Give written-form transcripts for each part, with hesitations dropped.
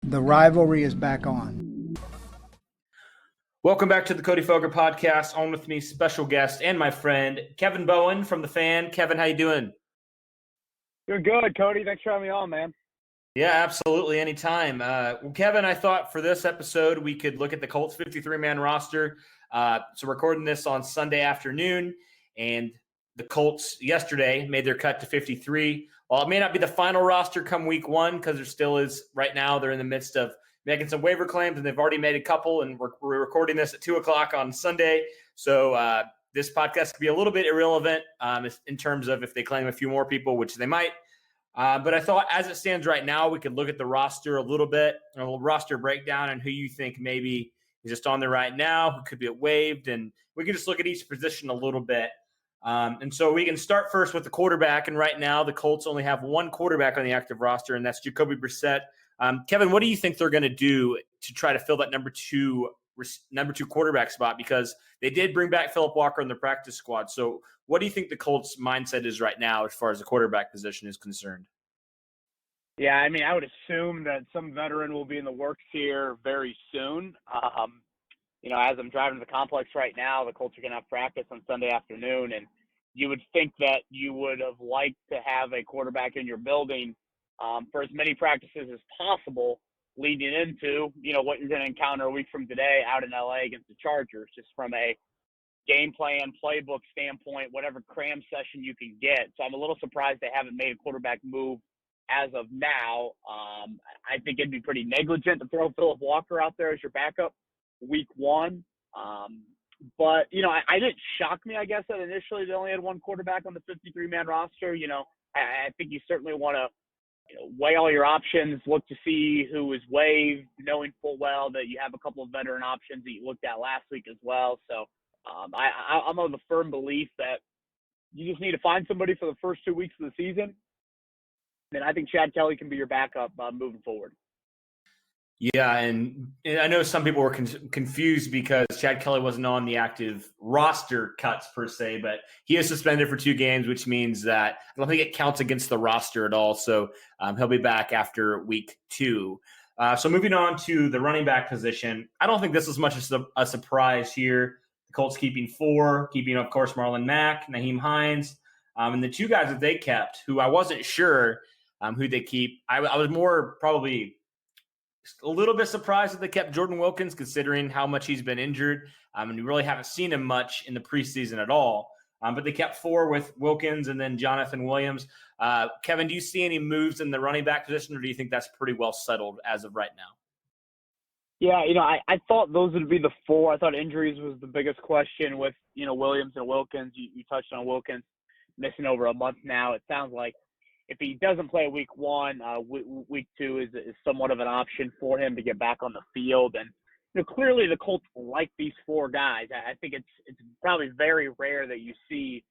The rivalry is back on. Welcome back to the Cody Foger podcast. On with me, special guest and my friend, Kevin Bowen from The Fan. Kevin, how you doing? Doing good, Cody. Thanks for having me on, man. Yeah, absolutely. Anytime. Well, Kevin, I thought for this episode, we could look at the Colts 53-man roster. So recording this on Sunday afternoon, and the Colts yesterday made their cut to 53. While it may not be the final roster come week one, because there still is right now, they're in the midst of making some waiver claims, and they've already made a couple, and we're recording this at 2 o'clock on Sunday. So this podcast could be a little bit irrelevant in terms of if they claim a few more people, which they might. But I thought as it stands right now, we could look at the roster a little bit, a little roster breakdown, and who you think maybe is just on there right now, who could be waived, and we can just look at each position a little bit. And so we can start first with the quarterback, and right now the Colts only have one quarterback on the active roster, and that's Jacoby Brissett. Kevin, what do you think they're going to do to try to fill that number two quarterback spot? Because they did bring back Philip Walker in the practice squad. So what do you think the Colts' mindset is right now as far as the quarterback position is concerned? Yeah, I mean, I would assume that some veteran will be in the works here very soon. As I'm driving to the complex right now, the Colts are going to have practice on Sunday afternoon, and you would think that you would have liked to have a quarterback in your building for as many practices as possible leading into, what you're going to encounter a week from today out in LA against the Chargers, just from a game plan, playbook standpoint, whatever cram session you can get. So I'm a little surprised they haven't made a quarterback move as of now. I think it'd be pretty negligent to throw Philip Walker out there as your backup week one. But I didn't shock me, I guess, that initially they only had one quarterback on the 53-man roster. I think you certainly want to weigh all your options, look to see who is waived, knowing full well that you have a couple of veteran options that you looked at last week as well. So I'm of the firm belief that you just need to find somebody for the first 2 weeks of the season. And I think Chad Kelly can be your backup moving forward. Yeah, and I know some people were confused because Chad Kelly wasn't on the active roster cuts per se, but he is suspended for 2 games, which means that I don't think it counts against the roster at all. So he'll be back after week 2. So moving on to the running back position, I don't think this is much a surprise here. The Colts keeping 4, of course, Marlon Mack, Naheem Hines, and the 2 guys that they kept, who I wasn't sure who they keep. I was more probably a little bit surprised that they kept Jordan Wilkins, considering how much he's been injured. And we really haven't seen him much in the preseason at all. But they kept 4 with Wilkins and then Jonathan Williams. Kevin, do you see any moves in the running back position, or do you think that's pretty well settled as of right now? Yeah, I thought those would be the 4. I thought injuries was the biggest question with, Williams and Wilkins. You touched on Wilkins missing over a month now. It sounds like if he doesn't play week 1, week 2 is somewhat of an option for him to get back on the field. And clearly the Colts like these 4 guys. I think it's probably very rare that you see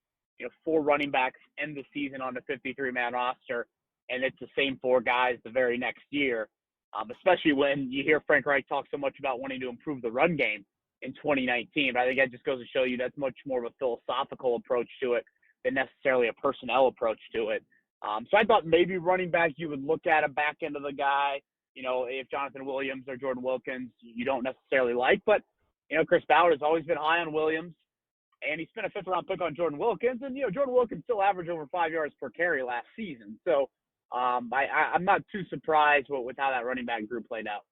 4 running backs end the season on the 53-man roster, and it's the same 4 guys the very next year. Especially when you hear Frank Reich talk so much about wanting to improve the run game in 2019. But I think that just goes to show you that's much more of a philosophical approach to it than necessarily a personnel approach to it. So I thought maybe running back, you would look at a back end of the guy, if Jonathan Williams or Jordan Wilkins you don't necessarily like. But, Chris Ballard has always been high on Williams, and he spent a 5th-round pick on Jordan Wilkins. And, Jordan Wilkins still averaged over 5 yards per carry last season. So I'm not too surprised with how that running back group played out.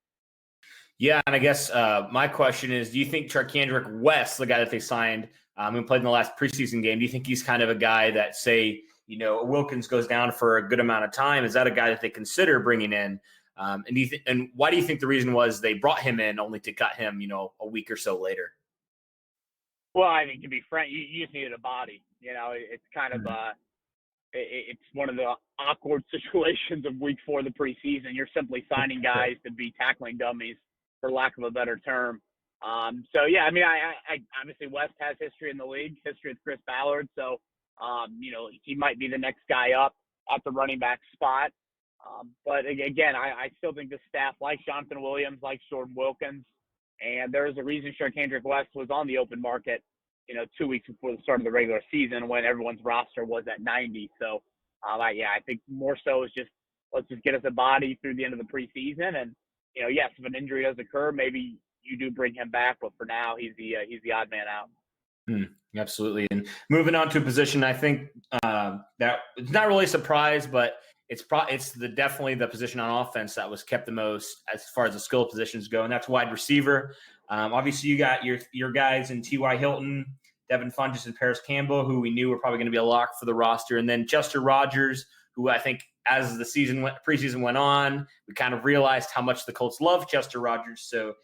Yeah, and I guess my question is, do you think Charcandrick West, the guy that they signed, who played in the last preseason game, do you think he's kind of a guy that, say, Wilkins goes down for a good amount of time? Is that a guy that they consider bringing in? And why do you think the reason was they brought him in only to cut him, a week or so later? Well, I think to be frank, you just needed a body. It's kind of it's one of the awkward situations of week 4 of the preseason. You're simply signing guys to be tackling dummies, for lack of a better term. So yeah, I mean, I obviously West has history in the league, history with Chris Ballard. So, he might be the next guy up at the running back spot. But again, I still think the staff likes Jonathan Williams, likes Jordan Wilkins. And there's a reason Charcandrick West was on the open market, 2 weeks before the start of the regular season when everyone's roster was at 90. So, I think more so is just, let's just get us a body through the end of the preseason. And yes, if an injury does occur, maybe you do bring him back, but for now, he's the odd man out. Absolutely. And moving on to a position, I think that it's not really a surprise, but it's definitely the position on offense that was kept the most as far as the skill positions go, and that's wide receiver. Obviously, you got your guys in T.Y. Hilton, Devin Funchess, and Paris Campbell, who we knew were probably going to be a lock for the roster, and then Chester Rogers, who I think as the preseason went on, we kind of realized how much the Colts love Chester Rogers. So,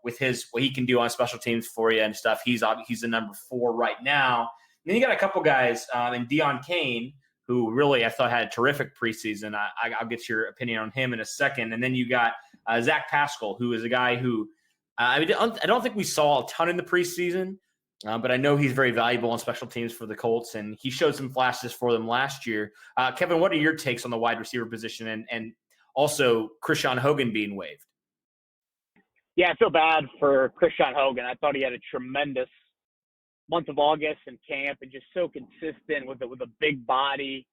with what he can do on special teams for you and stuff, he's the number 4 right now. And then you got a couple guys, and Deon Cain, who really I thought had a terrific preseason. I'll get your opinion on him in a second. And then you got Zach Pascal, who is a guy who I don't think we saw a ton in the preseason, but I know he's very valuable on special teams for the Colts, and he showed some flashes for them last year. Kevin, what are your takes on the wide receiver position and also Krishan Hogan being waived? Yeah, I feel bad for Krishan Hogan. I thought he had a tremendous month of August in camp and just so consistent with a big body.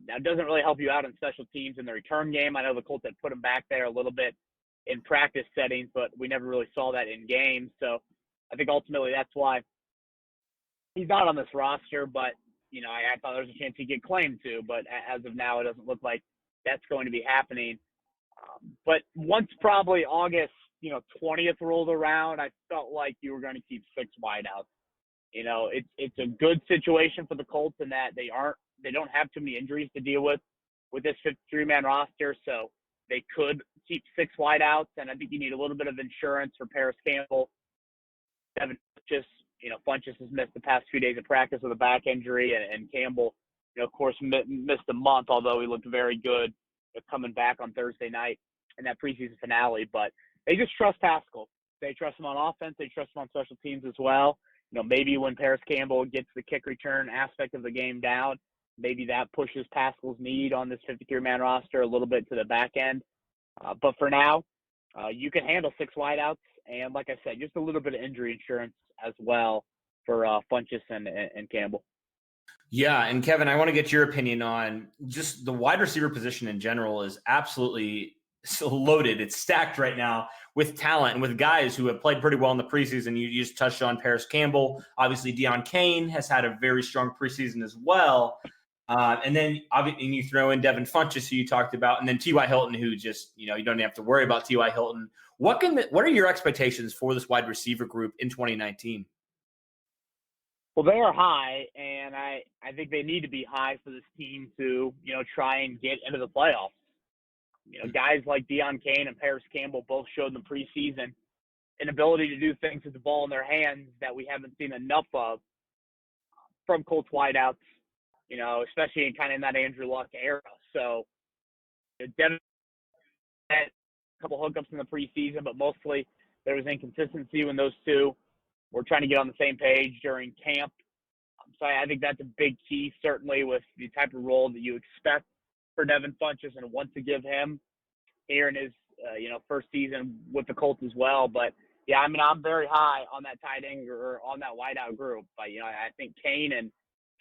Now, it doesn't really help you out in special teams in the return game. I know the Colts had put him back there a little bit in practice settings, but we never really saw that in games. So I think ultimately that's why he's not on this roster. But, I thought there was a chance he'd get claimed to. But as of now, it doesn't look like that's going to be happening. But once probably August 20th rolled around, I felt like you were going to keep 6 wideouts. It's a good situation for the Colts in that they don't have too many injuries to deal with this 53-man roster, so they could keep 6 wideouts, and I think you need a little bit of insurance for Paris Campbell. Devin Funchess has missed the past few days of practice with a back injury, and Campbell, of course, missed a month, although he looked very good coming back on Thursday night in that preseason finale. But they just trust Pascal. They trust him on offense. They trust him on special teams as well. Maybe when Paris Campbell gets the kick return aspect of the game down, maybe that pushes Pascal's need on this 53-man roster a little bit to the back end. But for now, you can handle 6 wideouts. And like I said, just a little bit of injury insurance as well for Funchess and Campbell. Yeah, and Kevin, I want to get your opinion on just the wide receiver position in general is absolutely so loaded. It's stacked right now with talent and with guys who have played pretty well in the preseason. You just touched on Paris Campbell. Obviously, Deon Cain has had a very strong preseason as well. And then you throw in Devin Funchess, who you talked about, and then T.Y. Hilton, who just, you don't have to worry about T.Y. Hilton. What are your expectations for this wide receiver group in 2019? Well, they are high, and I think they need to be high for this team to, try and get into the playoffs. Guys like Deon Cain and Paris Campbell both showed in the preseason an ability to do things with the ball in their hands that we haven't seen enough of from Colts wideouts, especially in that Andrew Luck era. So Devin had a couple hookups in the preseason, but mostly there was inconsistency when those two were trying to get on the same page during camp. So I think that's a big key, certainly with the type of role that you expect for Devin Funchess and want to give him here in his, first season with the Colts as well. But, yeah, I'm very high on that tight end or on that wideout group. But, I think Cain and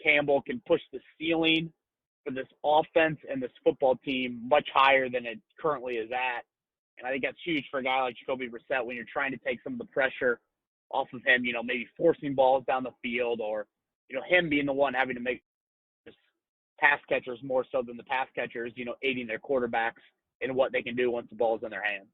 Campbell can push the ceiling for this offense and this football team much higher than it currently is at. And I think that's huge for a guy like Jacoby Brissett when you're trying to take some of the pressure off of him, maybe forcing balls down the field or, him being the one having to make pass catchers more so than the pass catchers, aiding their quarterbacks in what they can do once the ball's in their hands.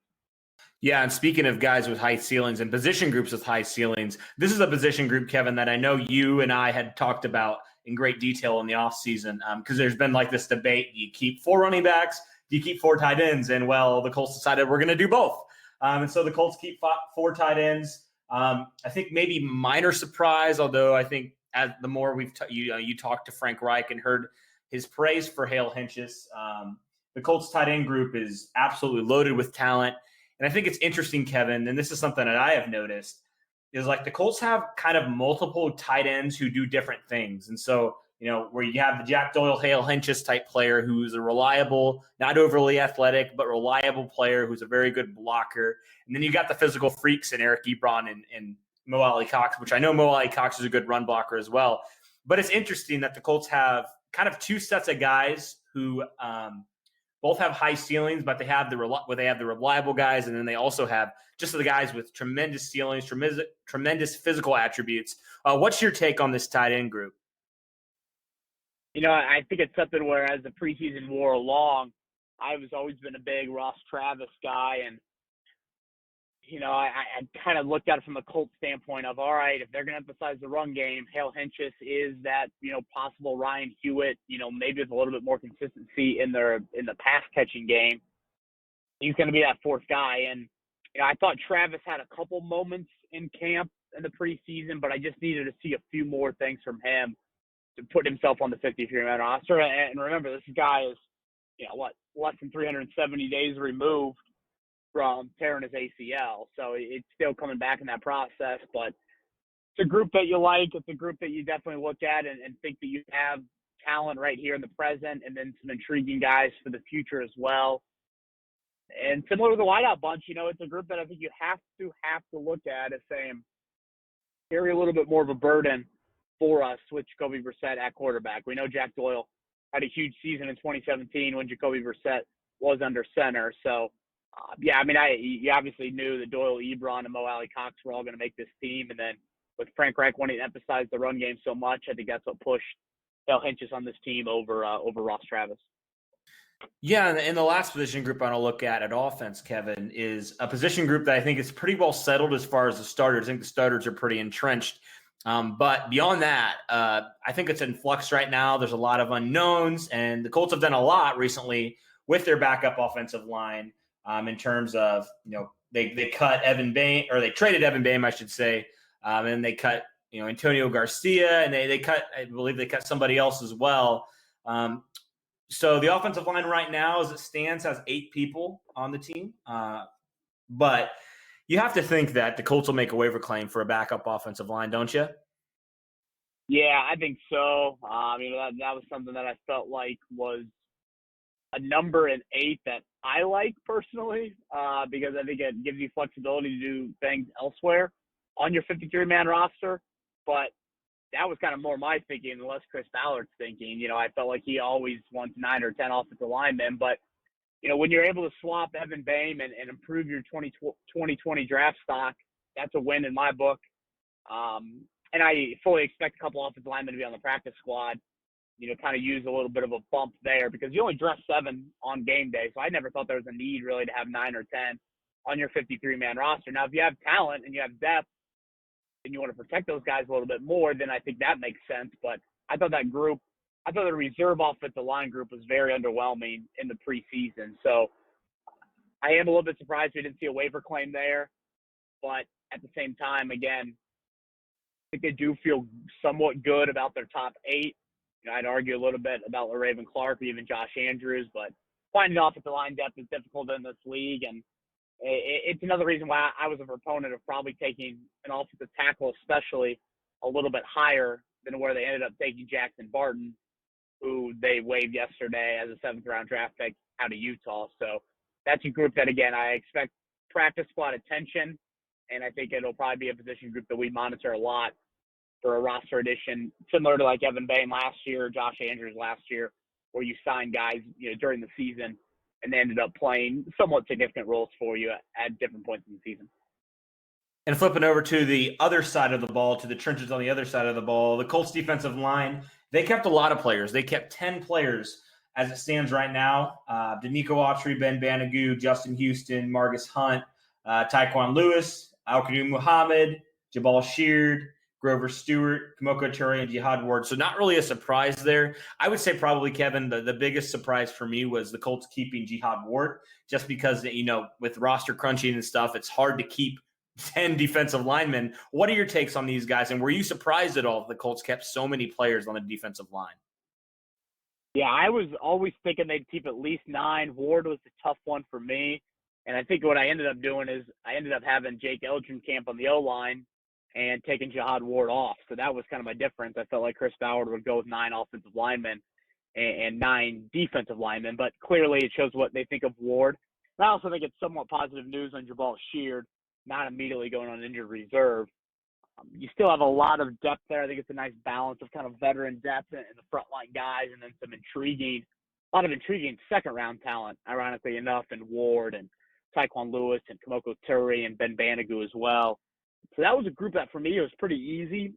Yeah, and speaking of guys with high ceilings and position groups with high ceilings, this is a position group, Kevin, that I know you and I had talked about in great detail in the offseason because there's been like this debate. Do you keep 4 running backs? Do you keep 4 tight ends? And, well, the Colts decided we're going to do both. And so the Colts keep 4 tight ends. I think maybe minor surprise, although I think as the more you talked to Frank Reich and heard his praise for Hale Hentges, the Colts tight end group is absolutely loaded with talent. And I think it's interesting, Kevin, and this is something that I have noticed, is like the Colts have kind of multiple tight ends who do different things. And so, where you have the Jack Doyle, Hale Hentges type player who's a reliable, not overly athletic, but reliable player who's a very good blocker. And then you got the physical freaks in Eric Ebron and Mo Ali Cox, which I know Mo Ali Cox is a good run blocker as well. But it's interesting that the Colts have kind of 2 sets of guys who both have high ceilings, but they have the reliable guys, and then they also have just the guys with tremendous ceilings, tremendous physical attributes. What's your take on this tight end group? I think it's something where as the preseason wore along, I was always been a big Ross Travis guy, and I kind of looked at it from the Colts standpoint of, all right, if they're going to emphasize the run game, Hale Henchis is that, possible Ryan Hewitt, maybe with a little bit more consistency in the pass catching game. He's going to be that fourth guy. And, I thought Travis had a couple moments in camp in the preseason, but I just needed to see a few more things from him to put himself on the 53-man roster. And remember, this guy is, less than 370 days removed from tearing his ACL. So it's still coming back in that process. But it's a group that you like. It's a group that you definitely look at and think that you have talent right here in the present, and then some intriguing guys for the future as well. And similar to the wideout bunch, it's a group that I think you have to look at as saying, carry a little bit more of a burden for us with Jacoby Brissett at quarterback. We know Jack Doyle had a huge season in 2017 when Jacoby Brissett was under center. So, you obviously knew that Doyle, Ebron, and Mo Alley Cox were all going to make this team. And then with Frank Reich wanting to emphasize the run game so much, I think that's what pushed Hale Henchis on this team over Ross Travis. Yeah, and the last position group I want to look at offense, Kevin, is a position group that I think is pretty well settled as far as the starters. I think the starters are pretty entrenched. But beyond that, I think it's in flux right now. There's a lot of unknowns, and the Colts have done a lot recently with their backup offensive line in terms of, they cut Evan Boehm, or they traded Evan Boehm, I should say, and they cut, Antonio Garcia, and I believe they cut somebody else as well. So the offensive line right now, as it stands, has 8 people on the team. But you have to think that the Colts will make a waiver claim for a backup offensive line, don't you? Yeah, I think so. That was something that I felt like was a number in 8 that I like personally, because I think it gives you flexibility to do things elsewhere on your 53-man roster. But that was kind of more my thinking and less Chris Ballard's thinking. I felt like he always wants 9 or 10 offensive linemen. But, when you're able to swap Evan Boehm and improve your 2020 draft stock, that's a win in my book. And I fully expect a couple offensive linemen to be on the practice squad, kind of use a little bit of a bump there, because you only dress 7 on game day. So I never thought there was a need really to have 9 or 10 on your 53-man roster. Now, if you have talent and you have depth and you want to protect those guys a little bit more, then I think that makes sense. But I thought the reserve offensive line group was very underwhelming in the preseason. So I am a little bit surprised we didn't see a waiver claim there. But at the same time, again, I think they do feel somewhat good about their top 8. I'd argue a little bit about LaRaven Clark or even Josh Andrews, but finding offensive line depth is difficult in this league. And it's another reason why I was a proponent of probably taking an offensive tackle, especially a little bit higher than where they ended up taking Jackson Barton, who they waived yesterday as a 7th-round draft pick out of Utah. So that's a group that, again, I expect practice squad attention, and I think it'll probably be a position group that we monitor a lot for a roster addition, similar to like Evan Boehm last year, Josh Andrews last year, where you sign guys, during the season and they ended up playing somewhat significant roles for you at different points in the season. And flipping over to the other side of the ball, to the trenches on the other side of the ball, the Colts defensive line, they kept a lot of players. They kept 10 players as it stands right now. Danico Autry, Ben Banagou, Justin Houston, Margus Hunt, Taekwon Lewis, Al-Qadim Muhammad, Jabal Sheard, Grover Stewart, Kamoko Ture, and Jihad Ward. So not really a surprise there. I would say probably, Kevin, the biggest surprise for me was the Colts keeping Jihad Ward, just because, with roster crunching and stuff, it's hard to keep 10 defensive linemen. What are your takes on these guys? And were you surprised at all that the Colts kept so many players on the defensive line? Yeah, I was always thinking they'd keep at least 9. Ward was the tough one for me. And I think what I ended up doing is I ended up having Jake Eldrenkamp on the O-line and taking Jihad Ward off. So that was kind of my difference. I felt like Chris Ballard would go with 9 offensive linemen and 9 defensive linemen. But clearly it shows what they think of Ward. And I also think it's somewhat positive news on Jabal Sheard, not immediately going on injured reserve. You still have a lot of depth there. I think it's a nice balance of kind of veteran depth and the frontline guys, and then some intriguing a lot of intriguing second-round talent, ironically enough, in Ward and Tyquan Lewis and Kamoko Turi and Ben Banogu as well. So that was a group that, for me, it was pretty easy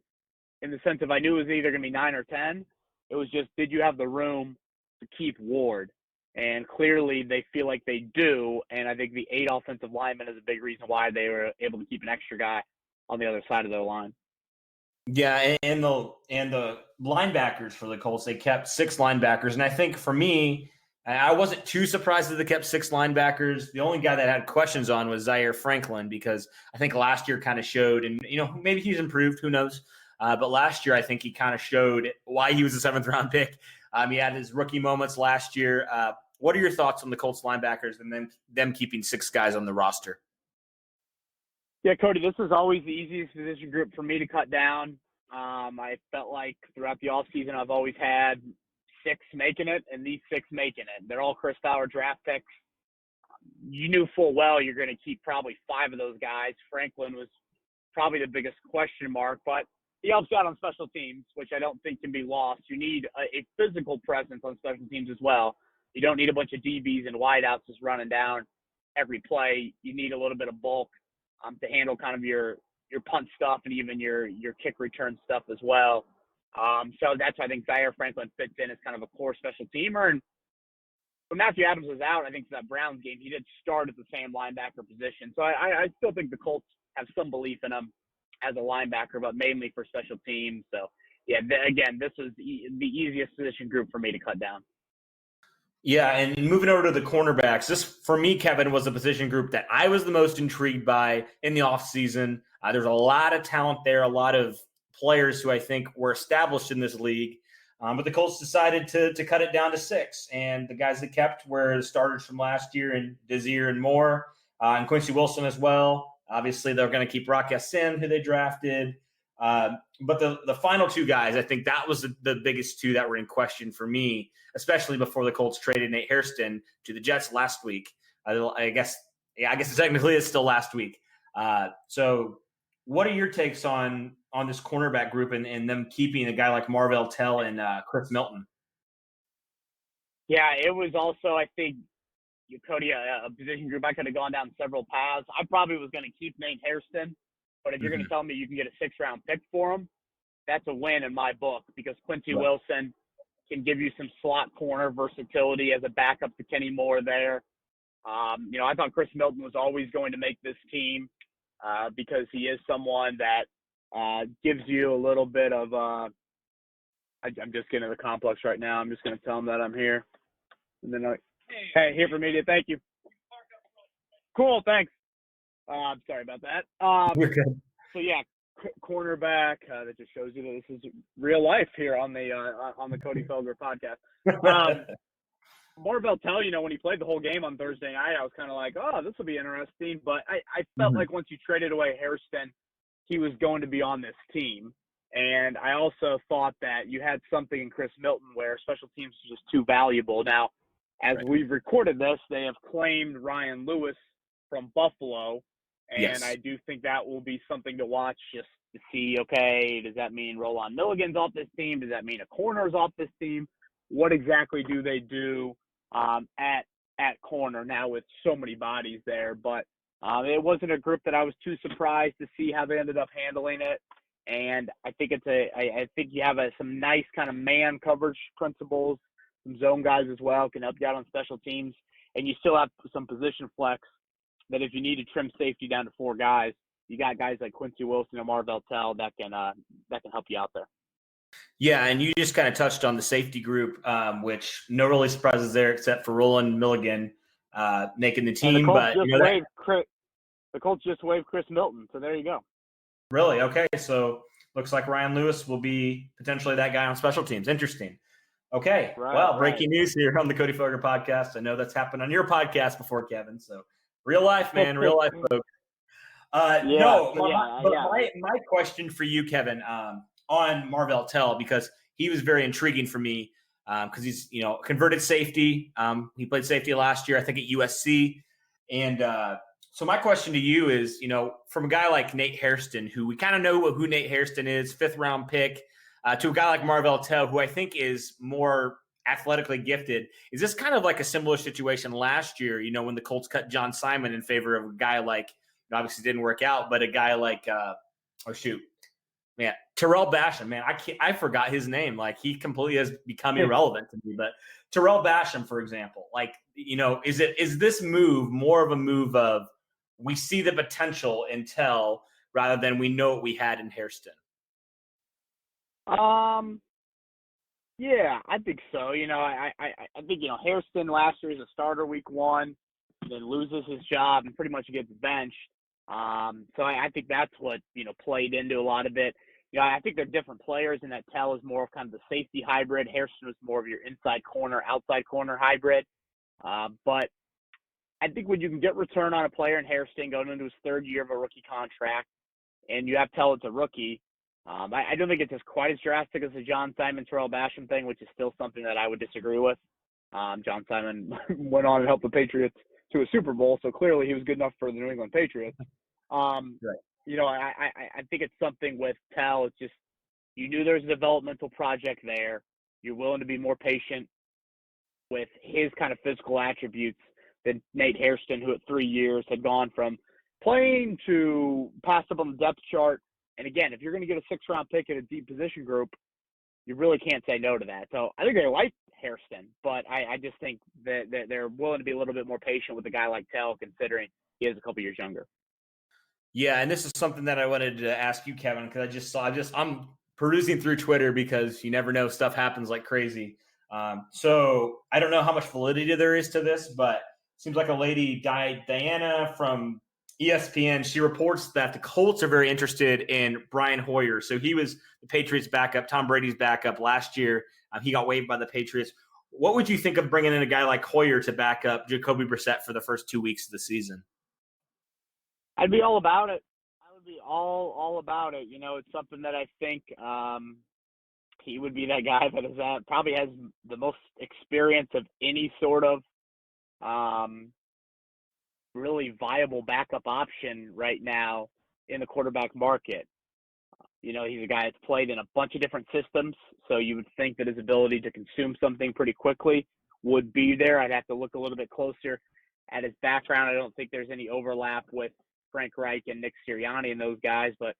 in the sense of I knew it was either going to be 9 or 10. It was just, did you have the room to keep Ward? And clearly they feel like they do, and I think the 8 offensive linemen is a big reason why they were able to keep an extra guy on the other side of their line. Yeah, and the linebackers for the Colts, they kept 6 linebackers. And I think for me, I wasn't too surprised that they kept 6 linebackers. The only guy that had questions on was Zaire Franklin, because I think last year kind of showed, and maybe he's improved, who knows? But last year, I think he kind of showed why he was a 7th-round pick. He had his rookie moments last year. What are your thoughts on the Colts linebackers and then them keeping 6 guys on the roster? Yeah, Cody, this is always the easiest position group for me to cut down. I felt like throughout the offseason I've always had 6 making it, and these 6 making it. They're all Chris Fowler draft picks. You knew full well you're going to keep probably 5 of those guys. Franklin was probably the biggest question mark, but he helps out on special teams, which I don't think can be lost. You need a physical presence on special teams as well. You don't need a bunch of DBs and wideouts just running down every play. You need a little bit of bulk to handle kind of your punt stuff and even your kick return stuff as well. So that's why I think Zaire Franklin fits in as kind of a core special teamer. And when Matthew Adams was out, I think for that Browns game, he did start at the same linebacker position. So I still think the Colts have some belief in him as a linebacker, but mainly for special teams. So, yeah, again, this is the easiest position group for me to cut down. Yeah, and moving over to the cornerbacks, this, for me, Kevin, was a position group that I was the most intrigued by in the offseason. There's a lot of talent there, a lot of players who I think were established in this league. But the Colts decided to cut it down to 6. And the guys that kept were the starters from last year, and Desir and Moore, and Quincy Wilson as well. Obviously, they're going to keep Rock Ya-Sin, who they drafted. But the final 2 guys, I think that was the biggest 2 that were in question for me, especially before the Colts traded Nate Hairston to the Jets last week. I guess technically it's still last week. So what are your takes on this cornerback group and them keeping a guy like Marvell Tell and Chris Milton? Yeah, it was also, I think, Cody, a position group I could have gone down several paths. I probably was going to keep Nate Hairston, but if you're going to tell me you can get a 6th-round pick for him, that's a win in my book, because Quincy Wilson can give you some slot corner versatility as a backup to Kenny Moore there. I thought Chris Milton was always going to make this team because he is someone that gives you a little bit of I'm just getting to the complex right now. I'm just going to tell him that I'm here. And then hey, here for media. Thank you. Cool, thanks. I'm sorry about that. You're good. So, yeah, cornerback. That just shows you that this is real life here on the Cody Felger podcast. Marvell Tell, when he played the whole game on Thursday night, I was kind of like, oh, this will be interesting. But I felt like once you traded away Hairston, he was going to be on this team. And I also thought that you had something in Chris Milton where special teams is just too valuable. Now, as we've recorded this, they have claimed Ryan Lewis from Buffalo. And I do think that will be something to watch just to see, okay, does that mean Roland Milligan's off this team? Does that mean a corner's off this team? What exactly do they do at corner now with so many bodies there? But it wasn't a group that I was too surprised to see how they ended up handling it. And I think I think you have some nice kind of man coverage principles, some zone guys as well can help you out on special teams, and you still have some position flex that if you need to trim safety down to 4 guys, you got guys like Quincy Wilson and Marvell Tell that can help you out there. Yeah, and you just kind of touched on the safety group, which no really surprises there except for Roland Milligan making the team. The Colts just waived Chris Milton, so there you go. Really? Okay, so looks like Ryan Lewis will be potentially that guy on special teams. Interesting. Okay, breaking news here on the Cody Felger podcast. I know that's happened on your podcast before, Kevin, so real life, man, real life, folks. My question for you, Kevin, on Marvell Tell, because he was very intriguing for me because he's, converted safety. He played safety last year, I think, at USC. And so my question to you is, from a guy like Nate Hairston, who we kind of know who Nate Hairston is, 5th-round pick, to a guy like Marvell Tell, who I think is more athletically gifted. Is this kind of like a similar situation last year, when the Colts cut John Simon in favor of a guy like, obviously didn't work out, but a guy like, Terrell Basham, man, I forgot his name. Like, he completely has become irrelevant to me. But Terrell Basham, for example, is this move more of a move of we see the potential in Tell rather than we know what we had in Hairston? Yeah, I think so. I think Hairston last year is a starter week 1, then loses his job and pretty much gets benched. So I think that's what played into a lot of it. I think they're different players, and that Tell is more of kind of the safety hybrid. Hairston was more of your inside corner, outside corner hybrid. But I think when you can get return on a player in Hairston going into his 3rd year of a rookie contract, and you have Tell as a rookie, I don't think it's quite as drastic as the John Simon, Terrell Basham thing, which is still something that I would disagree with. John Simon went on and helped the Patriots to a Super Bowl, so clearly he was good enough for the New England Patriots. Right. I think it's something with Tell. It's just you knew there was a developmental project there. You're willing to be more patient with his kind of physical attributes than Nate Hairston, who at 3 years had gone from playing to passed up on the depth chart. And again, if you're going to get a 6th-round pick in a deep position group, you really can't say no to that. So I think they like Hairston, but I just think that they're willing to be a little bit more patient with a guy like Tell, considering he is a couple years younger. Yeah, and this is something that I wanted to ask you, Kevin, because I'm perusing through Twitter because you never know, stuff happens like crazy. So I don't know how much validity there is to this, but it seems like a lady, Diana from ESPN, she reports that the Colts are very interested in Brian Hoyer. So he was the Patriots' backup, Tom Brady's backup last year. He got waived by the Patriots. What would you think of bringing in a guy like Hoyer to back up Jacoby Brissett for the first 2 weeks of the season? I'd be all about it. I would be all about it. It's something that I think he would be that guy that probably has the most experience of any sort of really viable backup option right now in the quarterback market. He's a guy that's played in a bunch of different systems, so you would think that his ability to consume something pretty quickly would be there. I'd have to look a little bit closer at his background. I don't think there's any overlap with Frank Reich and Nick Sirianni and those guys, but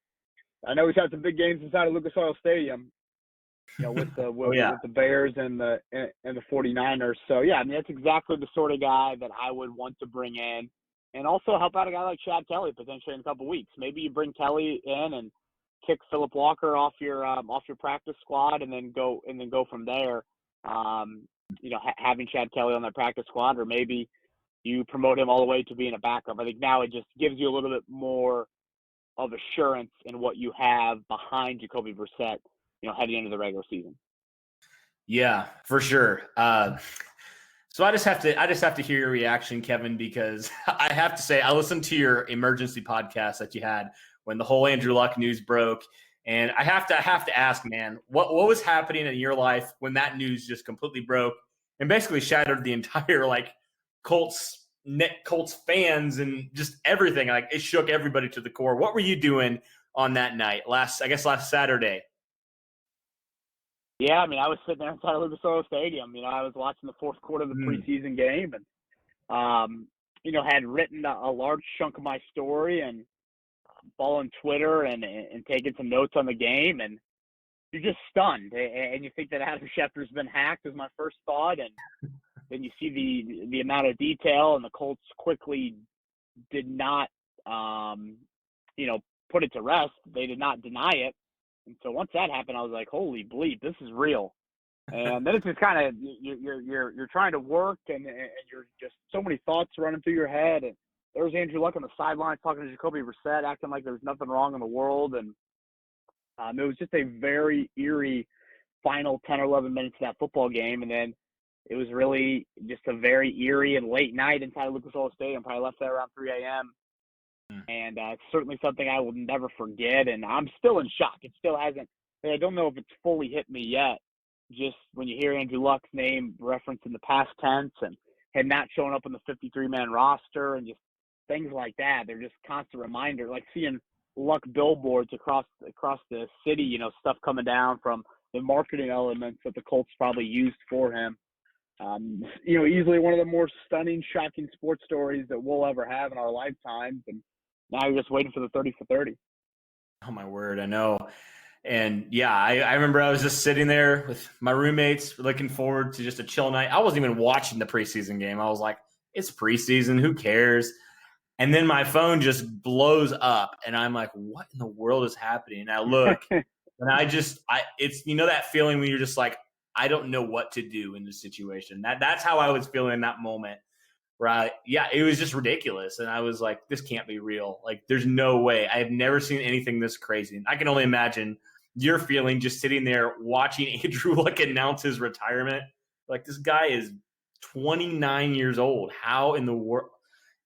I know he's had some big games inside of Lucas Oil Stadium, with the with the Bears and the 49ers. So yeah, I mean, that's exactly the sort of guy that I would want to bring in, and also help out a guy like Chad Kelly potentially in a couple weeks. Maybe you bring Kelly in and kick Philip Walker off your practice squad, and then go from there. Having Chad Kelly on that practice squad, or maybe you promote him all the way to being a backup. I think now it just gives you a little bit more of assurance in what you have behind Jacoby Brissett, heading into the regular season. Yeah, for sure. So I just have to hear your reaction, Kevin, because I have to say I listened to your emergency podcast that you had when the whole Andrew Luck news broke, and I have to ask, man, what was happening in your life when that news just completely broke and basically shattered the entire Colts fans and just everything. It shook everybody to the core. What were you doing on that night? Last Saturday. Yeah, I mean, I was sitting there inside of Lucas Oil Stadium. I was watching the 4th quarter of the preseason game, and had written a large chunk of my story and following Twitter and taking some notes on the game, and you're just stunned. And you think that Adam Schefter's been hacked is my first thought, and then you see the amount of detail, and the Colts quickly did not, put it to rest. They did not deny it. And so once that happened, I was like, holy bleep, this is real. And then it's just kind of, you're trying to work, and you're just so many thoughts running through your head. And there was Andrew Luck on the sidelines talking to Jacoby Brissett, acting like there was nothing wrong in the world. And it was just a very eerie final 10 or 11 minutes of that football game. And then it was really just a very eerie and late night inside Lucas Oil Stadium. Probably left there around 3 a.m. And it's certainly something I will never forget. And I'm still in shock. It still hasn't – I don't know if it's fully hit me yet. Just when you hear Andrew Luck's name referenced in the past tense and him not showing up on the 53-man roster and just things like that, they're just constant reminder. Like seeing Luck billboards across the city, stuff coming down from the marketing elements that the Colts probably used for him. Easily one of the more stunning, shocking sports stories that we'll ever have in our lifetimes. And now you're just waiting for the 30 for 30. Oh, my word. I know. And yeah, I remember I was just sitting there with my roommates looking forward to just a chill night. I wasn't even watching the preseason game. I was like, it's preseason. Who cares? And then my phone just blows up and I'm like, what in the world is happening? And I look and it's, that feeling when you're just like, I don't know what to do in this situation. That's how I was feeling in that moment. Right. Yeah, it was just ridiculous. And I was like, this can't be real. Like, there's no way. I have never seen anything this crazy. And I can only imagine your feeling just sitting there watching Andrew Luck announce his retirement. Like, this guy is 29 years old. How in the world?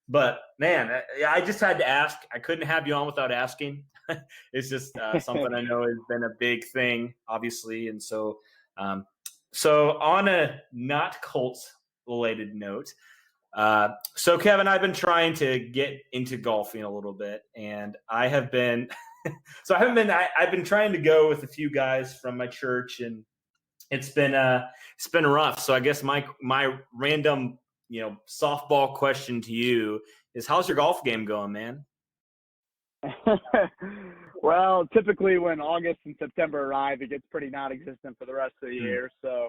But, man, I just had to ask. I couldn't have you on without asking. It's just something I know has been a big thing, obviously. And so on a not Colts-related note, so Kevin, I've been trying to get into golfing a little bit, and I have been, I've been trying to go with a few guys from my church, and it's been rough. So I guess my random, softball question to you is, how's your golf game going, man? Well, typically when August and September arrive, it gets pretty non-existent for the rest of the year. So,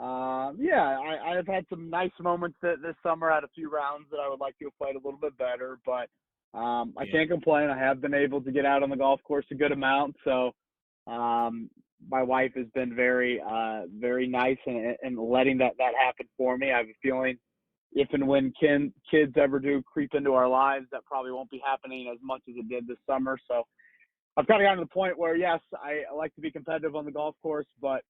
I've had some nice moments this summer. I had a few rounds that I would like to have played a little bit better, but I can't complain. I have been able to get out on the golf course a good amount. So my wife has been very, very nice in letting that happen for me. I have a feeling if and when kids ever do creep into our lives, that probably won't be happening as much as it did this summer. So I've kind of gotten to the point where, yes, I like to be competitive on the golf course, but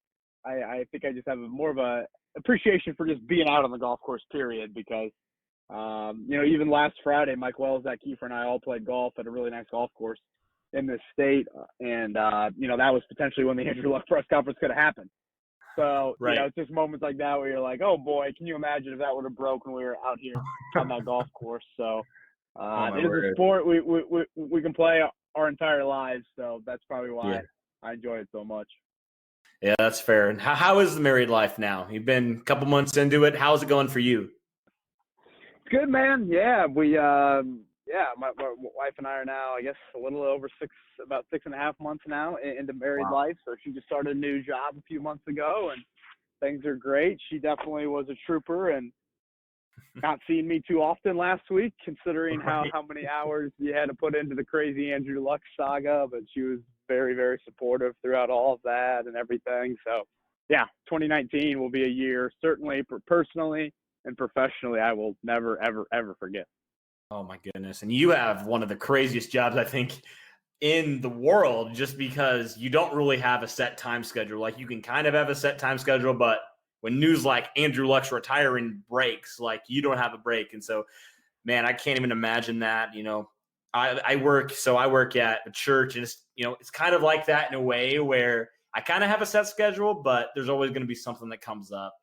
I think I just have more of a appreciation for just being out on the golf course, period, because, even last Friday, Mike Wells, Zach Kiefer, and I all played golf at a really nice golf course in this state. And, that was potentially when the Andrew Luck press conference could have happened. So, right. It's just moments like that where you're like, oh, boy, can you imagine if that would have broke when we were out here on that golf course? So it is a sport we can play our entire lives. So that's probably why I enjoy it so much. Yeah, that's fair. And how is the married life now? You've been a couple months into it. How's it going for you? It's good, man. Yeah, my wife and I are now, I guess, a little over about 6.5 months now into married life. So she just started a new job a few months ago, and things are great. She definitely was a trooper, and not seeing me too often last week, considering how many hours you had to put into the crazy Andrew Luck saga. But she was very, very supportive throughout all of that and everything. So, 2019 will be a year, certainly personally and professionally, I will never, ever, ever forget. Oh, my goodness. And you have one of the craziest jobs, I think, in the world, just because you don't really have a set time schedule. Like, you can kind of have a set time schedule, but when news like Andrew Luck's retiring breaks, like, you don't have a break. And so, man, I can't even imagine that. I work at a church, and it's kind of like that in a way where I kind of have a set schedule, but there's always going to be something that comes up.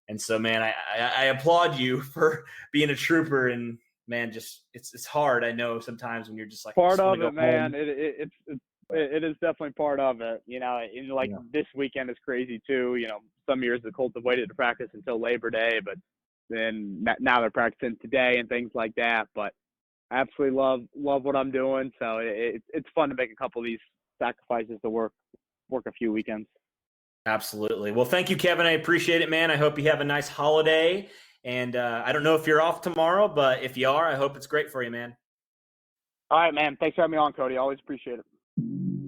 And so, man, I applaud you for being a trooper, and man, just it's hard. I know sometimes when you're just like part of it, man. It is definitely part of it. This weekend is crazy too. Some years the Colts have waited to practice until Labor Day, but then now they're practicing today and things like that. But I absolutely love what I'm doing. So it's fun to make a couple of these sacrifices to work a few weekends. Absolutely. Well, thank you, Kevin. I appreciate it, man. I hope you have a nice holiday. And I don't know if you're off tomorrow, but if you are, I hope it's great for you, man. All right, man. Thanks for having me on, Cody. Always appreciate it.